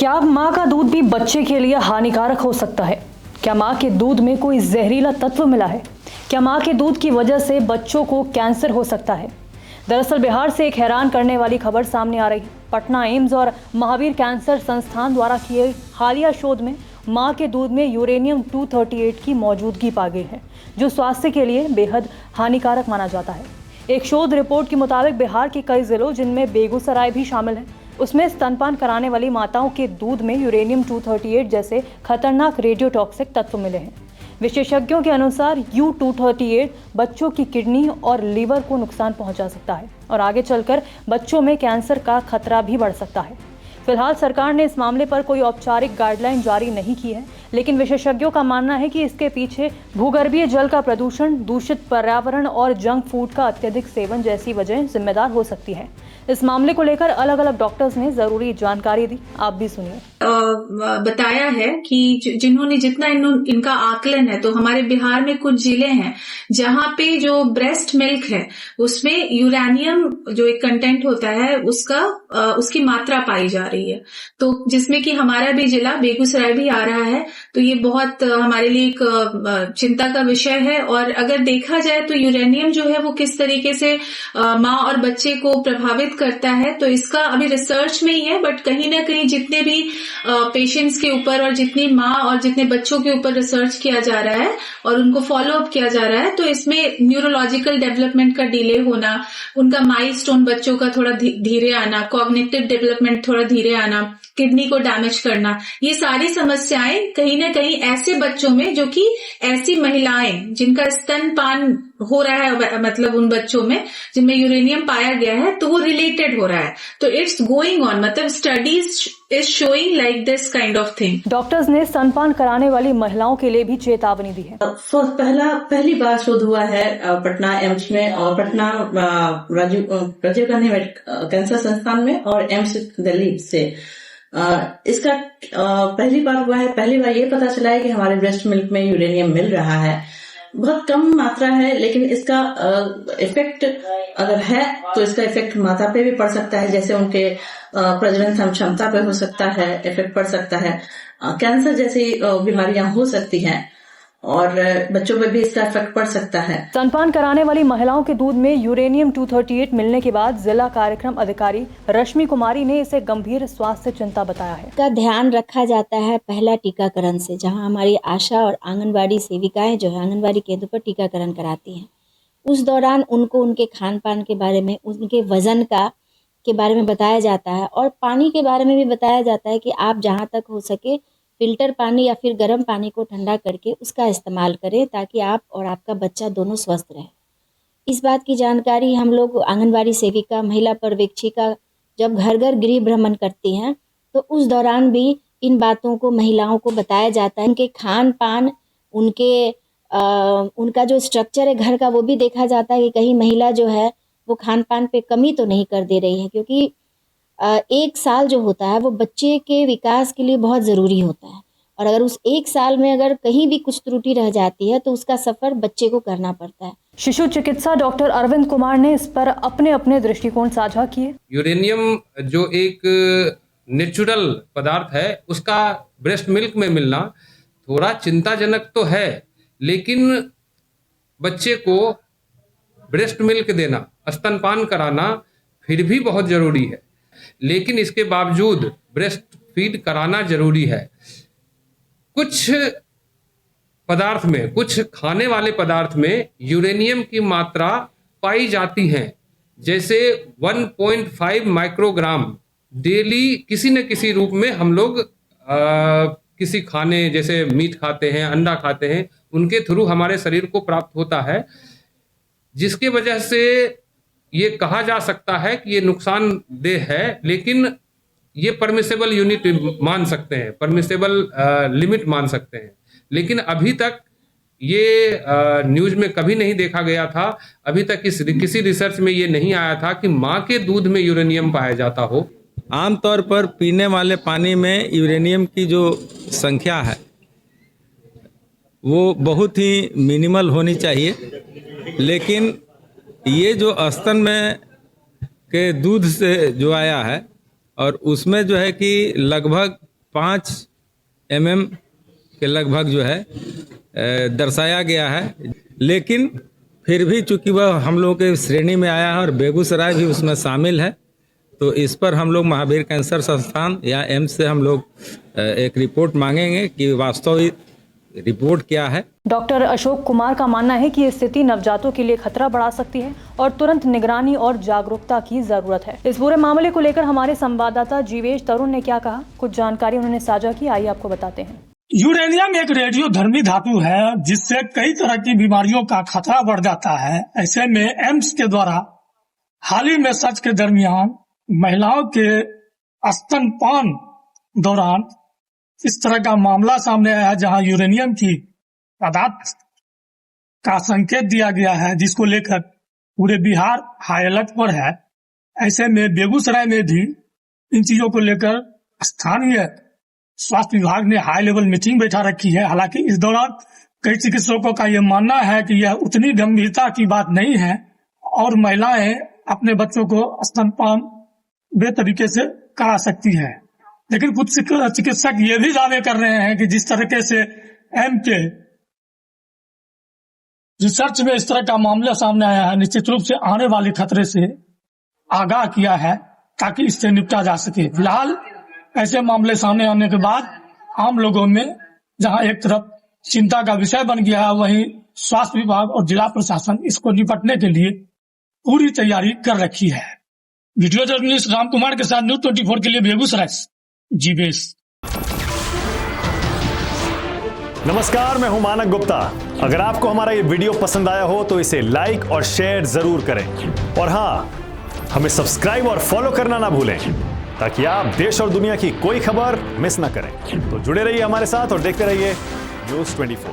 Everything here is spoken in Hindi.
क्या माँ का दूध भी बच्चे के लिए हानिकारक हो सकता है? क्या माँ के दूध में कोई जहरीला तत्व मिला है? क्या माँ के दूध की वजह से बच्चों को कैंसर हो सकता है? दरअसल बिहार से एक हैरान करने वाली खबर सामने आ रही है। पटना एम्स और महावीर कैंसर संस्थान द्वारा किए हालिया शोध में माँ के दूध में यूरेनियम 238 की मौजूदगी पा गई है, जो स्वास्थ्य के लिए बेहद हानिकारक माना जाता है। एक शोध रिपोर्ट के मुताबिक बिहार के कई जिलों, जिनमें बेगूसराय भी शामिल है, उसमें स्तनपान कराने वाली माताओं के दूध में यूरेनियम 238 जैसे खतरनाक रेडियोटॉक्सिक तत्व मिले हैं। विशेषज्ञों के अनुसार U238 बच्चों की किडनी और लीवर को नुकसान पहुंचा सकता है और आगे चलकर बच्चों में कैंसर का खतरा भी बढ़ सकता है। फिलहाल सरकार ने इस मामले पर कोई औपचारिक गाइडलाइन जारी नहीं की है, लेकिन विशेषज्ञों का मानना है कि इसके पीछे भूगर्भीय जल का प्रदूषण, दूषित पर्यावरण और जंक फूड का अत्यधिक सेवन जैसी वजहें जिम्मेदार हो सकती है। इस मामले को लेकर अलग अलग डॉक्टर्स ने जरूरी जानकारी दी, आप भी सुनिए। बताया है कि जिन्होंने जितना इनका आकलन है, तो हमारे बिहार में कुछ जिले हैं जहां पे जो ब्रेस्ट मिल्क है उसमें यूरेनियम जो एक कंटेंट होता है उसकी मात्रा पाई जा रही है। तो जिसमें कि हमारा भी जिला बेगूसराय भी आ रहा है। तो ये बहुत हमारे लिए एक चिंता का विषय है। और अगर देखा जाए तो यूरेनियम जो है वो किस तरीके से माँ और बच्चे को प्रभावित करता है, तो इसका अभी रिसर्च में ही है। बट कहीं ना कहीं जितने भी पेशेंट्स के ऊपर और जितनी माँ और जितने बच्चों के ऊपर रिसर्च किया जा रहा है और उनको फॉलो अप किया जा रहा है, तो इसमें न्यूरोलॉजिकल डेवलपमेंट का डिले होना, उनका माइलस्टोन बच्चों का थोड़ा धीरे आना, कॉग्निटिव डेवलपमेंट थोड़ा धीरे आना, किडनी को डैमेज करना, ये सारी समस्याएं कहीं ना कहीं ऐसे बच्चों में, जो कि ऐसी महिलाएं जिनका स्तनपान हो रहा है, मतलब उन बच्चों में जिनमें यूरेनियम पाया गया है, तो वो रिलेटेड हो रहा है। तो इट्स गोइंग ऑन, मतलब studies is showing like this kind of thing. Doctors ने स्तनपान कराने वाली महिलाओं के लिए भी चेतावनी दी है। पहली बार शोध हुआ है पटना एम्स में और पटना राजीव गांधी कैंसर संस्थान में और एम्स दिल्ली से। इसका पहली बार हुआ है। पहली बार ये पता चला है कि हमारे ब्रेस्ट मिल्क में यूरेनियम मिल रहा है। बहुत कम मात्रा है, लेकिन इसका इफेक्ट अगर है तो इसका इफेक्ट माता पे भी पड़ सकता है, जैसे उनके प्रजनन क्षमता पे हो सकता है, इफेक्ट पड़ सकता है। कैंसर जैसी बीमारियां हो सकती हैं और बच्चों पे भी इसका इफेक्ट पड़ सकता है। स्तनपान कराने वाली महिलाओं के दूध में यूरेनियम 238 मिलने के बाद जिला कार्यक्रम अधिकारी रश्मि कुमारी ने इसे गंभीर स्वास्थ्य चिंता बताया है। का ध्यान रखा जाता है पहला टीकाकरण से, जहां हमारी आशा और आंगनबाड़ी सेविकाएं जो है आंगनबाड़ी केंद्र पर टीकाकरण कराती हैं। उस दौरान उनको उनके खान पान के बारे में, उनके वजन के बारे में बताया जाता है और पानी के बारे में भी बताया जाता है कि आप जहाँ तक हो सके फिल्टर पानी या फिर गर्म पानी को ठंडा करके उसका इस्तेमाल करें, ताकि आप और आपका बच्चा दोनों स्वस्थ रहे। इस बात की जानकारी हम लोग आंगनबाड़ी सेविका, महिला पर्यवेक्षिका जब घर घर गृह भ्रमण करती हैं, तो उस दौरान भी इन बातों को महिलाओं को बताया जाता है। उनके खान पान, उनका जो स्ट्रक्चर है घर का, वो भी देखा जाता है कि कहीं महिला जो है वो खान पान पे कमी तो नहीं कर दे रही है, क्योंकि 1 साल जो होता है वो बच्चे के विकास के लिए बहुत ज़रूरी होता है। और अगर उस 1 साल में अगर कहीं भी कुछ त्रुटि रह जाती है तो उसका सफ़र बच्चे को करना पड़ता है। शिशु चिकित्सा डॉक्टर अरविंद कुमार ने इस पर अपने अपने दृष्टिकोण साझा किए। यूरेनियम जो एक नेचुरल पदार्थ है, उसका ब्रेस्ट मिल्क में मिलना थोड़ा चिंताजनक तो है, लेकिन बच्चे को ब्रेस्ट मिल्क देना, स्तनपान कराना फिर भी बहुत जरूरी है। लेकिन इसके बावजूद ब्रेस्ट फीड कराना जरूरी है। कुछ पदार्थ में, कुछ खाने वाले पदार्थ में यूरेनियम की मात्रा पाई जाती है, जैसे 1.5 माइक्रोग्राम डेली किसी न किसी रूप में हम लोग किसी खाने, जैसे मीट खाते हैं, अंडा खाते हैं, उनके थ्रू हमारे शरीर को प्राप्त होता है, जिसके वजह से ये कहा जा सकता है कि ये नुकसानदेह है। लेकिन ये परमिसेबल यूनिट मान सकते हैं, परमिसेबल लिमिट मान सकते हैं। लेकिन अभी तक ये न्यूज में कभी नहीं देखा गया था, अभी तक किसी रिसर्च में ये नहीं आया था कि माँ के दूध में यूरेनियम पाया जाता हो। आमतौर पर पीने वाले पानी में यूरेनियम की जो संख्या है वो बहुत ही मिनिमल होनी चाहिए, लेकिन ये जो स्तन में के दूध से जो आया है और उसमें जो है कि लगभग 5 mm के लगभग जो है दर्शाया गया है, लेकिन फिर भी चूंकि वह हम लोगों के श्रेणी में आया है और बेगूसराय भी उसमें शामिल है, तो इस पर हम लोग महावीर कैंसर संस्थान या एम्स से हम लोग एक रिपोर्ट मांगेंगे कि वास्तविक रिपोर्ट क्या है। डॉक्टर अशोक कुमार का मानना है कि ये स्थिति नवजातों के लिए खतरा बढ़ा सकती है और तुरंत निगरानी और जागरूकता की जरूरत है। इस पूरे मामले को लेकर हमारे संवाददाता जीवेश तरुण ने क्या कहा, कुछ जानकारी उन्होंने साझा की, आइए आपको बताते हैं। यूरेनियम एक रेडियोधर्मी धातु है जिससे कई तरह की बीमारियों का खतरा बढ़ जाता है। ऐसे में एम्स के द्वारा हाल ही में सर्च के दरमियान महिलाओं के स्तनपान दौरान इस तरह का मामला सामने आया है, जहां यूरेनियम की पदार्थ का संकेत दिया गया है, जिसको लेकर पूरे बिहार हाई अलर्ट पर है। ऐसे में बेगूसराय में भी इन चीजों को लेकर स्थानीय स्वास्थ्य विभाग ने हाई लेवल मीटिंग बैठा रखी है। हालांकि इस दौरान कई चिकित्सकों का यह मानना है कि यह उतनी गंभीरता की बात नहीं है और महिलाएं अपने बच्चों को स्तनपान बेतरीके से करा सकती है। लेकिन कुछ चिकित्सक ये भी दावे कर रहे हैं कि जिस तरीके से एम के रिसर्च में इस तरह का मामला सामने आया है, निश्चित रूप से आने वाले खतरे से आगाह किया है ताकि इससे निपटा जा सके। फिलहाल ऐसे मामले सामने आने के बाद आम लोगों में जहां एक तरफ चिंता का विषय बन गया है, वहीं स्वास्थ्य विभाग और जिला प्रशासन इसको निपटने के लिए पूरी तैयारी कर रखी है। वीडियो जर्नलिस्ट राम कुमार के साथ न्यूज 24 के लिए बेगूसराय जीवेश। नमस्कार, मैं हूं मानक गुप्ता। अगर आपको हमारा ये वीडियो पसंद आया हो तो इसे लाइक और शेयर जरूर करें और हाँ, हमें सब्सक्राइब और फॉलो करना ना भूलें ताकि आप देश और दुनिया की कोई खबर मिस ना करें। तो जुड़े रहिए हमारे साथ और देखते रहिए न्यूज 24।